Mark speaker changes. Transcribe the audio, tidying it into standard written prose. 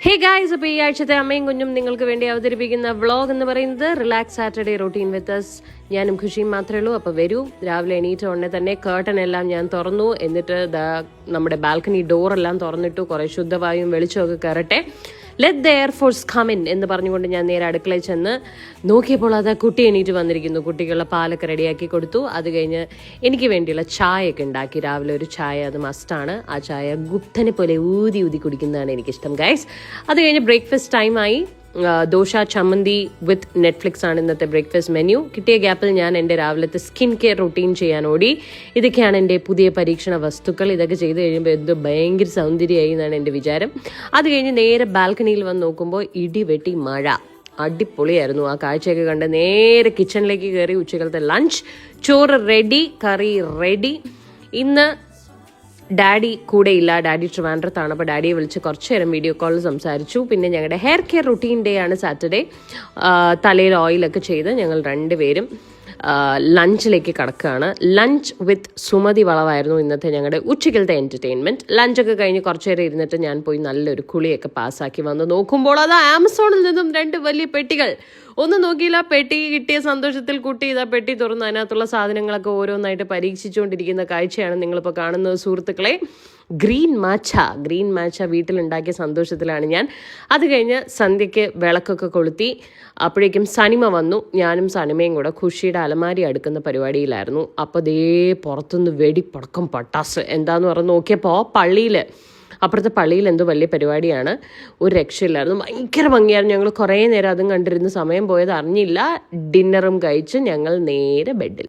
Speaker 1: Hey guys, അപ്പോൾ ഈ ആഴ്ചത്തെ അമ്മയും കുഞ്ഞും നിങ്ങൾക്ക് വേണ്ടി അവതരിപ്പിക്കുന്ന വ്ളോഗ് എന്ന് പറയുന്നത് relax Saturday routine with us. ഞാനും ഖുഷിയും മാത്രമേ ഉള്ളൂ. അപ്പോൾ വരൂ, രാവിലെ എണീറ്റ ഉടനെ തന്നെ കേർട്ടൻ എല്ലാം ഞാൻ തുറന്നു. എന്നിട്ട് നമ്മുടെ ബാൽക്കണി ഡോറെല്ലാം തുറന്നിട്ടു. കുറേ ശുദ്ധവായും വെളിച്ചമൊക്കെ കയറട്ടെ. Let the air force come in എന്ന് പറഞ്ഞുകൊണ്ട് ഞാൻ നേരെ അടുക്കളയിൽ ചെന്ന് നോക്കിയപ്പോൾ അത് കുട്ടി എണീറ്റ് വന്നിരിക്കുന്നു. കുട്ടിക്കുള്ള പാലൊക്കെ റെഡിയാക്കി കൊടുത്തു. അത് കഴിഞ്ഞ് എനിക്ക് വേണ്ടിയുള്ള ചായയൊക്കെ ഉണ്ടാക്കി. രാവിലെ ഒരു ചായ, അത് മസ്റ്റാണ്. ആ ചായ ഗുപ്തനെ പോലെ ഊതി ഊതി കുടിക്കുന്നതാണ് എനിക്കിഷ്ടം ഗൈസ്. അത് കഴിഞ്ഞ് ബ്രേക്ക്ഫാസ്റ്റ് ടൈമായി. ദോശ ചമ്മന്തി വിത്ത് നെറ്റ്ഫ്ലിക്സ് ആണ് ഇന്നത്തെ ബ്രേക്ക്ഫാസ്റ്റ് മെനു. കിട്ടിയ ഗ്യാപ്പിൽ ഞാൻ എൻ്റെ രാവിലത്തെ സ്കിൻ കെയർ റുട്ടീൻ ചെയ്യാൻ ഓടി. ഇതൊക്കെയാണ് എൻ്റെ പുതിയ പരീക്ഷണ വസ്തുക്കൾ. ഇതൊക്കെ ചെയ്ത് കഴിയുമ്പോൾ എന്തോ ഭയങ്കര സൗന്ദര്യമായി എന്നാണ് എൻ്റെ വിചാരം. അത് കഴിഞ്ഞ് നേരെ ബാൽക്കണിയിൽ വന്ന് നോക്കുമ്പോൾ ഇടിവെട്ടി മഴ. അടിപൊളിയായിരുന്നു. ആ കാഴ്ചയൊക്കെ കണ്ട് നേരെ കിച്ചണിലേക്ക് കയറി. ഉച്ചക്കലത്തെ ലഞ്ച്, ചോറ് റെഡി, കറി റെഡി. ഇന്ന് ഡാഡി കൂടെയില്ല, ഡാഡി ട്രിവാൻഡ്രത്താണ്. അപ്പോൾ ഡാഡിയെ വിളിച്ച് കുറച്ച് നേരം വീഡിയോ കോളിൽ സംസാരിച്ചു. പിന്നെ ഞങ്ങളുടെ ഹെയർ കെയർ റുട്ടീൻ ഡേ ആണ് സാറ്റർഡേ. തലയിൽ ഓയിലൊക്കെ ചെയ്ത് ഞങ്ങൾ രണ്ടുപേരും ലഞ്ചിലേക്ക് കടക്കുകയാണ്. ലഞ്ച് വിത്ത് സുമതി വളവായിരുന്നു ഇന്നത്തെ ഞങ്ങളുടെ ഉച്ചക്കലത്തെ എൻ്റർടൈൻമെൻറ്റ്. ലഞ്ചൊക്കെ കഴിഞ്ഞ് കുറച്ച് നേരം ഇരുന്നിട്ട് ഞാൻ പോയി നല്ലൊരു കുളിയൊക്കെ പാസ്സാക്കി വന്ന് നോക്കുമ്പോൾ അത് ആമസോണിൽ നിന്നും 2 വലിയ പെട്ടികൾ. ഒന്നും നോക്കിയില്ല, പെട്ടി കിട്ടിയ സന്തോഷത്തിൽ കുട്ടി ഇതാ പെട്ടി തുറന്ന് അതിനകത്തുള്ള സാധനങ്ങളൊക്കെ ഓരോന്നായിട്ട് പരീക്ഷിച്ചുകൊണ്ടിരിക്കുന്ന കാഴ്ചയാണ് നിങ്ങളിപ്പോൾ കാണുന്നത് സുഹൃത്തുക്കളെ. ഗ്രീൻ മാച്ച വീട്ടിലുണ്ടാക്കിയ സന്തോഷത്തിലാണ് ഞാൻ. അത് കഴിഞ്ഞ് സന്ധ്യയ്ക്ക് വിളക്കൊക്കെ കൊളുത്തി. അപ്പോഴേക്കും സനിമ വന്നു. ഞാനും സനിമയും കൂടെ ഖുഷിയുടെ അലമാരി അടുക്കുന്ന പരിപാടിയിലായിരുന്നു. അപ്പോൾ ദേ പുറത്തുനിന്ന് വെടിപ്പടക്കം പട്ടാസ്. എന്താന്ന് പറഞ്ഞ് നോക്കിയപ്പോൾ അപ്പുറത്തെ പള്ളിയിൽ എന്തോ വലിയ പരിപാടിയാണ്. ഒരു രക്ഷയില്ലായിരുന്നു. ഭയങ്കര ഭംഗിയായിരുന്നു. ഞങ്ങൾ കുറേ നേരം അതും കണ്ടിരുന്ന് സമയം പോയത് അറിഞ്ഞില്ല. ഡിന്നറും കഴിച്ച് ഞങ്ങൾ നേരെ ബെഡിൽ.